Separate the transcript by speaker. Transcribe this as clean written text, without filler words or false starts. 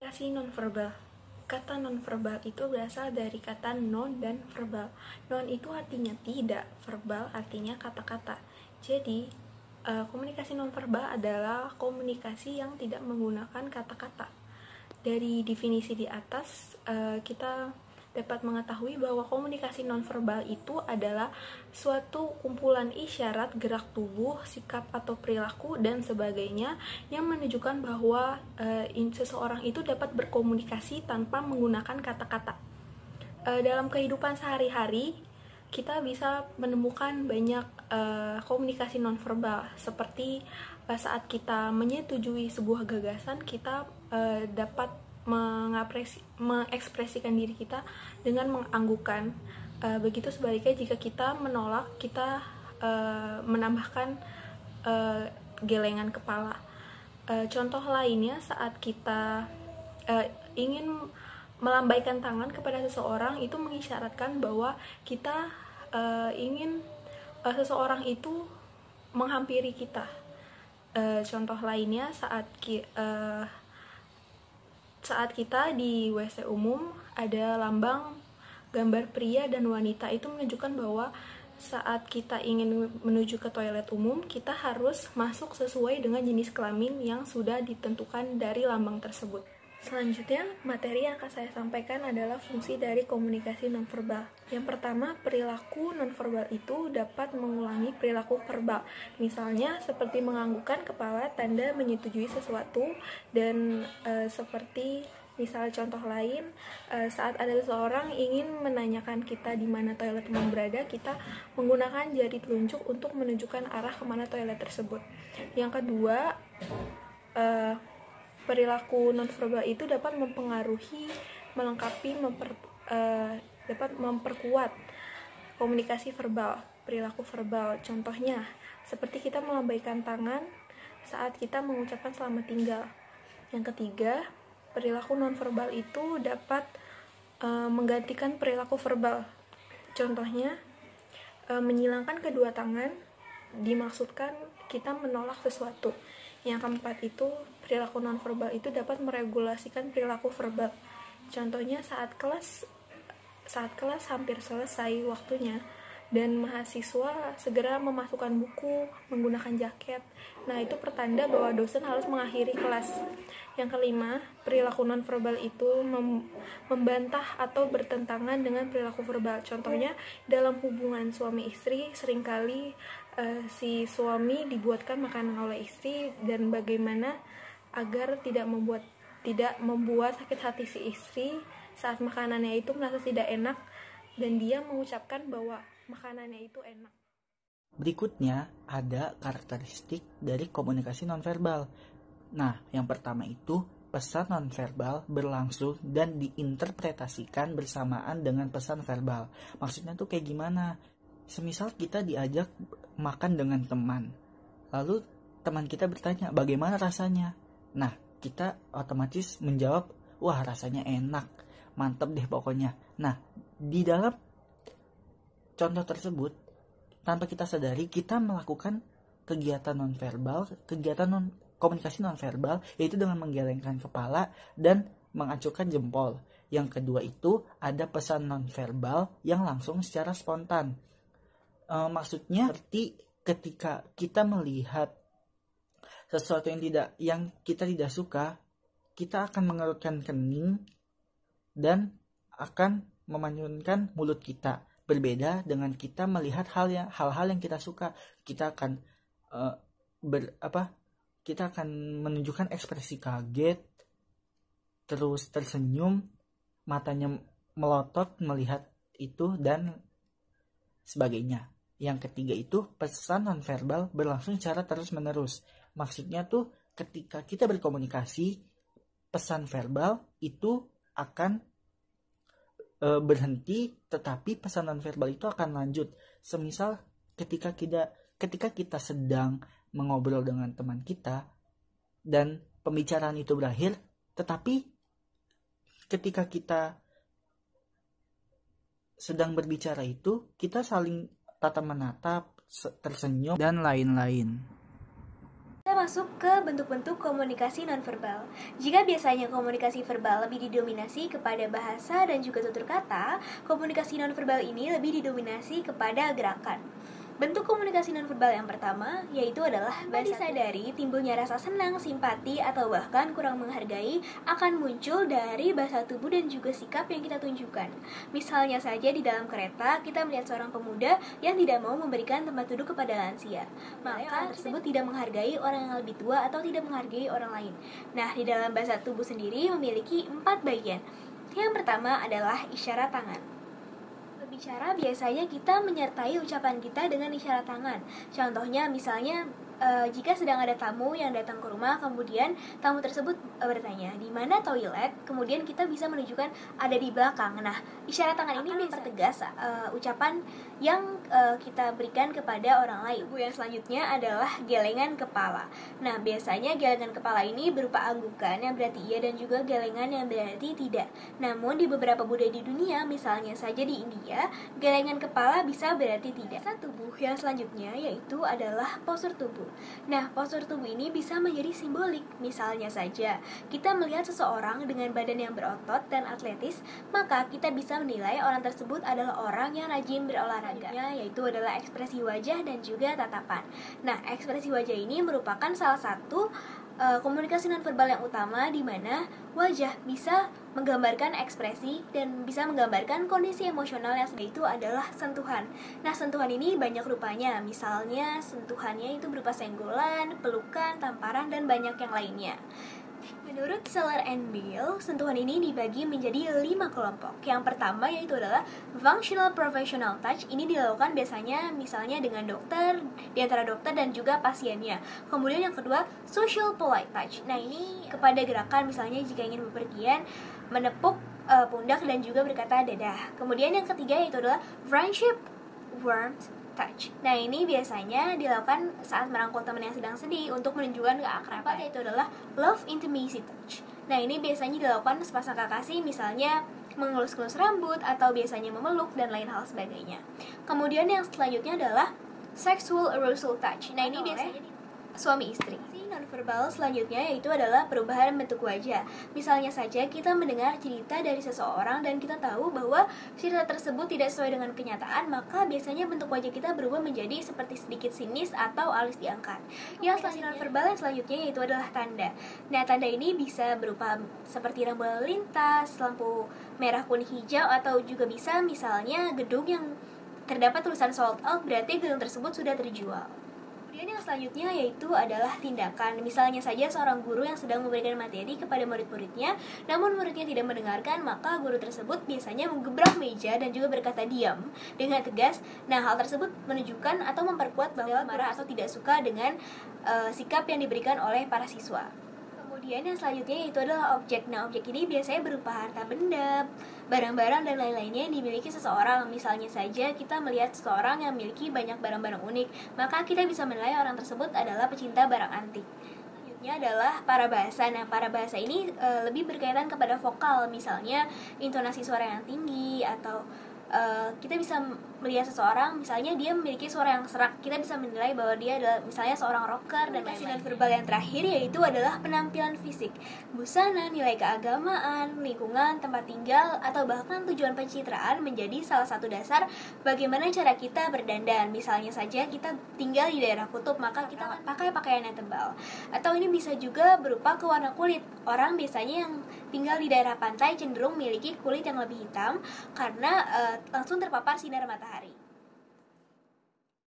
Speaker 1: Komunikasi nonverbal. Kata nonverbal itu berasal dari kata non dan verbal. Non itu artinya tidak, verbal artinya kata-kata. Jadi, komunikasi nonverbal adalah komunikasi yang tidak menggunakan kata-kata. Dari definisi di atas, kita dapat mengetahui bahwa komunikasi nonverbal itu adalah suatu kumpulan isyarat, gerak tubuh, sikap atau perilaku, dan sebagainya yang menunjukkan bahwa seseorang itu dapat berkomunikasi tanpa menggunakan kata-kata. Dalam kehidupan sehari-hari, kita bisa menemukan banyak komunikasi nonverbal, seperti saat kita menyetujui sebuah gagasan, kita dapat mengekspresikan diri kita dengan menganggukkan. Begitu sebaliknya jika kita menolak, kita menambahkan gelengan kepala. Contoh lainnya saat kita ingin melambaikan tangan kepada seseorang, itu mengisyaratkan bahwa kita ingin seseorang itu menghampiri kita. Contoh lainnya saat kita di WC umum ada lambang gambar pria dan wanita, itu menunjukkan bahwa saat kita ingin menuju ke toilet umum, kita harus masuk sesuai dengan jenis kelamin yang sudah ditentukan dari lambang tersebut. Selanjutnya, materi yang akan saya sampaikan adalah fungsi dari komunikasi nonverbal. Yang pertama, perilaku nonverbal itu dapat mengulangi perilaku verbal. Misalnya, seperti menganggukkan kepala, tanda menyetujui sesuatu, dan seperti misal contoh lain, saat ada seseorang ingin menanyakan kita di mana toilet umum berada, kita menggunakan jari telunjuk untuk menunjukkan arah kemana toilet tersebut. Yang kedua, perilaku nonverbal itu dapat mempengaruhi, melengkapi, dapat memperkuat komunikasi verbal, perilaku verbal. Contohnya, seperti kita melambaikan tangan saat kita mengucapkan selamat tinggal. Yang ketiga, perilaku nonverbal itu dapat menggantikan perilaku verbal. Contohnya, menyilangkan kedua tangan dimaksudkan kita menolak sesuatu. Yang keempat itu, perilaku nonverbal itu dapat meregulasikan perilaku verbal. Contohnya saat kelas hampir selesai waktunya dan mahasiswa segera memasukkan buku, menggunakan jaket. Nah, itu pertanda bahwa dosen harus mengakhiri kelas. Yang kelima, perilaku nonverbal itu membantah atau bertentangan dengan perilaku verbal. Contohnya, dalam hubungan suami istri, seringkali si suami dibuatkan makanan oleh istri, dan bagaimana agar tidak membuat sakit hati si istri saat makanannya itu merasa tidak enak dan dia mengucapkan bahwa makanannya itu enak.
Speaker 2: Berikutnya ada karakteristik dari komunikasi nonverbal. Nah, yang pertama itu pesan nonverbal berlangsung dan diinterpretasikan bersamaan dengan pesan verbal. Maksudnya tuh kayak gimana? Semisal kita diajak makan dengan teman, lalu teman kita bertanya bagaimana rasanya. Nah, kita otomatis menjawab, wah rasanya enak, mantep deh pokoknya. Nah, di dalam contoh tersebut, tanpa kita sadari, kita melakukan kegiatan komunikasi nonverbal, yaitu dengan menggelengkan kepala dan mengacungkan jempol. Yang kedua itu ada pesan nonverbal yang langsung secara spontan. Maksudnya seperti ketika kita melihat sesuatu yang kita tidak suka, kita akan mengerutkan kening dan akan memanyunkan mulut kita. Berbeda dengan kita melihat hal-hal yang kita suka, kita akan kita akan menunjukkan ekspresi kaget, terus tersenyum, matanya melotot melihat itu dan sebagainya. Yang ketiga itu pesan nonverbal berlangsung secara terus-menerus. Maksudnya tuh ketika kita berkomunikasi, pesan verbal itu akan berhenti, tetapi pesan nonverbal itu akan lanjut. Semisal ketika kita sedang mengobrol dengan teman kita dan pembicaraan itu berakhir, tetapi ketika kita sedang berbicara itu, kita saling tatap menatap, tersenyum, dan lain-lain.
Speaker 3: Kita masuk ke bentuk-bentuk komunikasi nonverbal. Jika biasanya komunikasi verbal lebih didominasi kepada bahasa dan juga tutur kata, komunikasi nonverbal ini lebih didominasi kepada gerakan. Bentuk komunikasi nonverbal yang pertama yaitu adalah disadari timbulnya rasa senang, simpati, atau bahkan kurang menghargai akan muncul dari bahasa tubuh dan juga sikap yang kita tunjukkan. Misalnya saja di dalam kereta kita melihat seorang pemuda yang tidak mau memberikan tempat duduk kepada lansia, maka orang tersebut tidak menghargai orang yang lebih tua atau tidak menghargai orang lain. Nah, di dalam bahasa tubuh sendiri memiliki 4 bagian. Yang pertama adalah isyarat tangan. Bicara biasanya kita menyertai ucapan kita dengan isyarat tangan. Contohnya misalnya jika sedang ada tamu yang datang ke rumah, kemudian tamu tersebut bertanya di mana toilet, kemudian kita bisa menunjukkan ada di belakang. Nah, isyarat tangan ini mempertegas ucapan yang kita berikan kepada orang lain. Yang selanjutnya adalah gelengan kepala. Nah, biasanya gelengan kepala ini berupa anggukan yang berarti iya dan juga gelengan yang berarti tidak. Namun di beberapa budaya di dunia, misalnya saja di India, gelengan kepala bisa berarti tidak. Tubuh yang selanjutnya yaitu adalah postur tubuh. Nah, postur tubuh ini bisa menjadi simbolik. Misalnya saja, kita melihat seseorang dengan badan yang berotot dan atletis, maka kita bisa menilai orang tersebut adalah orang yang rajin berolahraga, yaitu adalah ekspresi wajah dan juga tatapan. Nah, ekspresi wajah ini merupakan salah satu komunikasi nonverbal yang utama, di mana wajah bisa menggambarkan ekspresi dan bisa menggambarkan kondisi emosional yang itu adalah sentuhan. Nah, sentuhan ini banyak rupanya. Misalnya, sentuhannya itu berupa senggolan, pelukan, tamparan, dan banyak yang lainnya. Menurut Seller and Bill, sentuhan ini dibagi menjadi 5 kelompok. Yang pertama yaitu adalah functional professional touch. Ini dilakukan biasanya misalnya dengan dokter, di antara dokter dan juga pasiennya. Kemudian yang kedua, social polite touch. Nah, ini kepada gerakan misalnya jika ingin bepergian, menepuk pundak dan juga berkata dadah. Kemudian yang ketiga yaitu adalah friendship warmth touch. Nah, ini biasanya dilakukan saat merangkul teman yang sedang sedih untuk menunjukkan keakraban, yaitu adalah love intimacy touch. Nah, ini biasanya dilakukan sepasang kekasih, misalnya mengelus-elus rambut atau biasanya memeluk dan lain hal sebagainya. Kemudian yang selanjutnya adalah sexual arousal touch. Nah, ini biasanya suami istri. Nonverbal selanjutnya yaitu adalah perubahan bentuk wajah. Misalnya saja kita mendengar cerita dari seseorang dan kita tahu bahwa cerita tersebut tidak sesuai dengan kenyataan, maka biasanya bentuk wajah kita berubah menjadi seperti sedikit sinis atau alis diangkat. Yang nonverbal yang selanjutnya yaitu adalah tanda. Nah, tanda ini bisa berupa seperti rambu lalu lintas, lampu merah, kuning, hijau, atau juga bisa misalnya gedung yang terdapat tulisan sold out, berarti gedung tersebut sudah terjual. Kemudian yang selanjutnya yaitu adalah tindakan. Misalnya saja seorang guru yang sedang memberikan materi kepada murid-muridnya, namun muridnya tidak mendengarkan, maka guru tersebut biasanya menggebrak meja dan juga berkata diam dengan tegas. Nah, hal tersebut menunjukkan atau memperkuat bahwa marah atau tidak suka dengan sikap yang diberikan oleh para siswa. Kemudian yang selanjutnya yaitu adalah objek. Nah, objek ini biasanya berupa harta benda, barang-barang, dan lain-lainnya yang dimiliki seseorang. Misalnya saja kita melihat seseorang yang memiliki banyak barang-barang unik, maka kita bisa menilai orang tersebut adalah pecinta barang antik. Selanjutnya adalah para bahasa. Nah, para bahasa ini lebih berkaitan kepada vokal, misalnya intonasi suara yang tinggi, atau kita bisa melihat seseorang, misalnya dia memiliki suara yang serak, kita bisa menilai bahwa dia adalah misalnya seorang rocker. Dan lain-lain. Verbal yang terakhir yaitu adalah penampilan fisik, busana, nilai keagamaan, lingkungan, tempat tinggal, atau bahkan tujuan pencitraan menjadi salah satu dasar bagaimana cara kita berdandan. Misalnya saja kita tinggal di daerah kutub, maka kita pakai pakaian yang tebal. Atau ini bisa juga berupa ke warna kulit. Orang biasanya yang tinggal di daerah pantai cenderung memiliki kulit yang lebih hitam karena langsung terpapar sinar matahari.